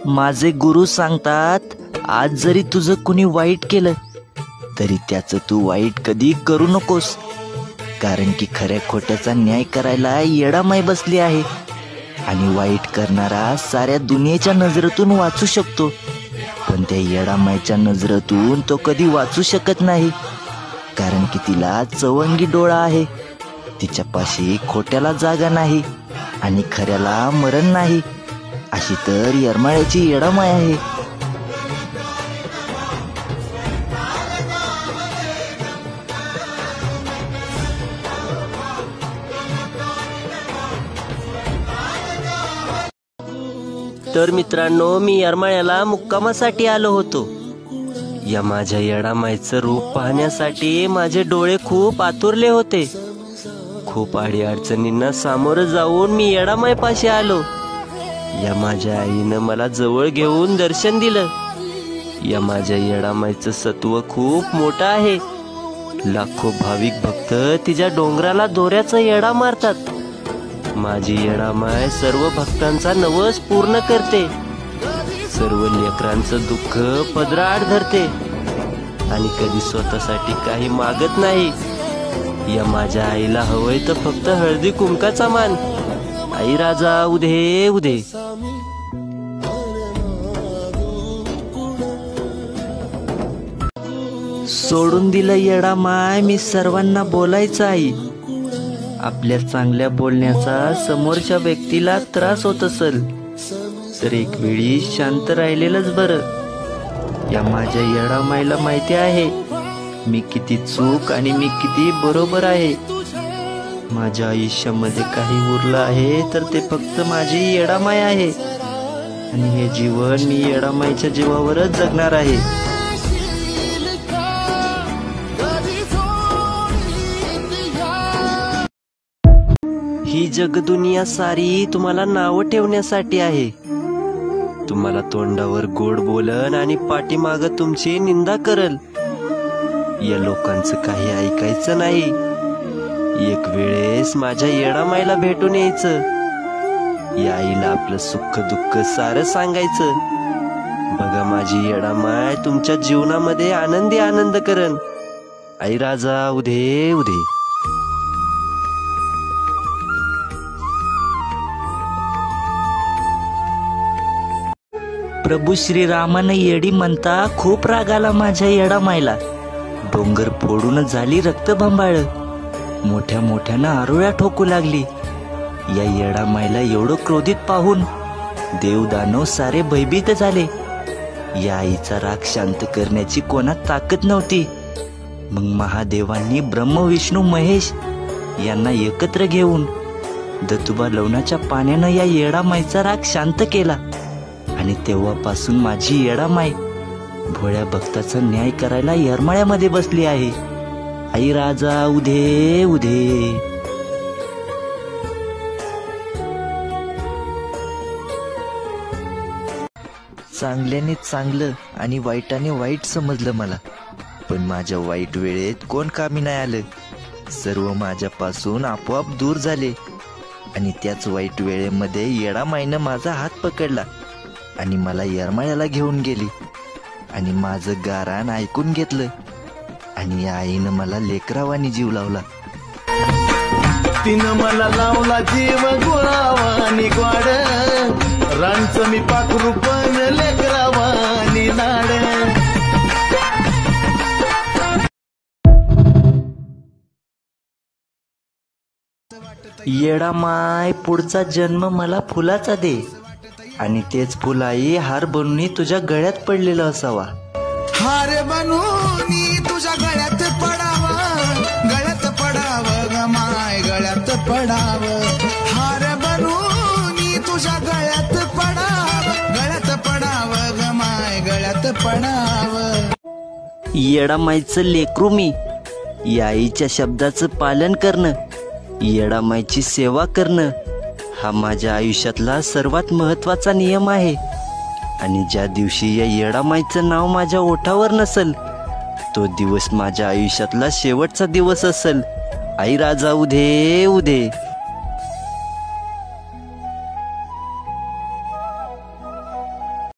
माझे गुरु सांगतात, आज जरी तुझं कुणी वाईट केलं तरी त्याचं तू वाईट कधी करू नकोस, कारण की खऱ्या खोट्याचा न्याय करायला येडामाई बसली आहे आणि वाईट करणारा साऱ्या दुनियेच्या नजरेतून वाचू शकतो, पण त्या येडामाईच्या नजरेतून तो कधी वाचू शकत नाही, कारण की तिला चवंगी डोळा आहे. तिच्यापाशी खोट्याला जागा नाही आणि खऱ्याला मरण नाही. अशी तर येरमाळ्याची येडामाई आहे. तर मित्रांनो, मी येरमाळ्याला मुक्कामासाठी आलो होतो. या माझ्या येडामाईचं रूप पाहण्यासाठी माझे डोळे खूप आतुरले होते. खूप अडीअडचणींना सामोरं जाऊन मी येडामाईपाशी आलो. या माझ्या आईनं मला जवळ घेऊन दर्शन दिलं. या माझ्या येडामाईचं सत्व खूप मोठं आहे. लाखो भाविक भक्त तिच्या डोंगराला दोऱ्याचा येडा मारतात. माझी येडामाई सर्व भक्तांचा नवस पूर्ण करते. सर्व लेकरांचं दुःख पदराआड धरते आणि कधी स्वतःसाठी काही मागत नाही. या माझ्या आईला हवंय तर फक्त हळदी कुंकाचा मान. आई राजा उधे उधे. सोडून दिलं येडामाय मी सर्वांना बोलायचं आई. आपल्या चांगल्या बोलण्याचा समोरच्या व्यक्तीला त्रास होत असेल तर एक वेळी शांत राहिलेलंच बरं. या माझ्या येडामाईला माहिती आहे मी किती चूक आणि मी किती बरोबर आहे. माझ्या आयुष्यामध्ये काही उरलं आहे तर ते फक्त माझी येडामाई आहे आणि हे जीवन मी येडामाईच्या जीवावरच जगणार आहे. ही जगदुनिया सारी तुम्हाला नावं ठेवण्यासाठी आहे. तुम्हाला तोंडावर गोड बोलन आणि पाठीमागं तुमची निंदा करल. या लोकांचं काही ऐकायचं नाही. एक वेळेस माझ्या येडामाईला भेटून यायचं. या आईला आपलं सुख दुःख सारं सांगायचं. बघा माझी येडामाई तुमच्या जीवनामध्ये आनंदी आनंद करन. आई राजा उधे उधे. प्रभू श्रीरामानं येडी म्हणता खूप राग आला माझ्या येडामाईला. डोंगर फोडून झाली रक्तबंबाळ. मोठ्या मोठ्यानं आरोळ्या ठोकू लागली. या येडामाईला एवढं क्रोधित पाहून देव दानव सारे भयभीत झाले. या आईचा राग शांत करण्याची कोणात ताकद नव्हती. मग महादेवांनी ब्रह्म विष्णू महेश यांना एकत्र घेऊन दत्तुबा लवणाच्या पाण्यानं या येडामाईचा राग शांत केला. आणि तेव्हापासून माझी येडामाई भोळ्या भक्ताचा न्याय करायला येरमाळ्यामध्ये बसली आहे. आई राजा उधे उधे. चांगल्याने चांगलं आणि वाईटाने वाईट समजलं मला, पण माझ्या वाईट वेळेत कोण कामी नाही आलं. सर्व माझ्यापासून आपोआप दूर झाले आणि त्याच वाईट वेळेमध्ये येडामाईनं माझा हात पकडला आणि मला येरमाळ्याला घेऊन गेली आणि माझं गाराण ऐकून घेतलं आणि या आईनं मला लेकरावानी जीव लावला. तिनं मला लावला जीव गुळावानी ग्वाड, रांचं मी पाखरू पण लेकरावानी नाड. येडामाय पुढचा जन्म मला फुलाचा दे आणि तेच फुलाई हार बनून तुझ्या गळ्यात पडलेला असावा. हार बनून तुझ्या गळ्यात पडावा, गळ्यात पडावं ग माय गळ्यात पडावं. हार बनून तुझ्या गळ्यात पडावं, गळ्यात पडावं ग माय गळ्यात पडावं. येडामाईचं लेकरू मी. या आईच्या शब्दाचं पालन करणं, येडामाईची सेवा करणं हा माझ्या आयुष्यातला सर्वात महत्त्वाचा नियम आहे. आणि ज्या दिवशी या येडामाईचं नाव माझ्या ओठावर नसेल तो दिवस माझ्या आयुष्यातला शेवटचा दिवस असेल. आई राजा उधे उधे.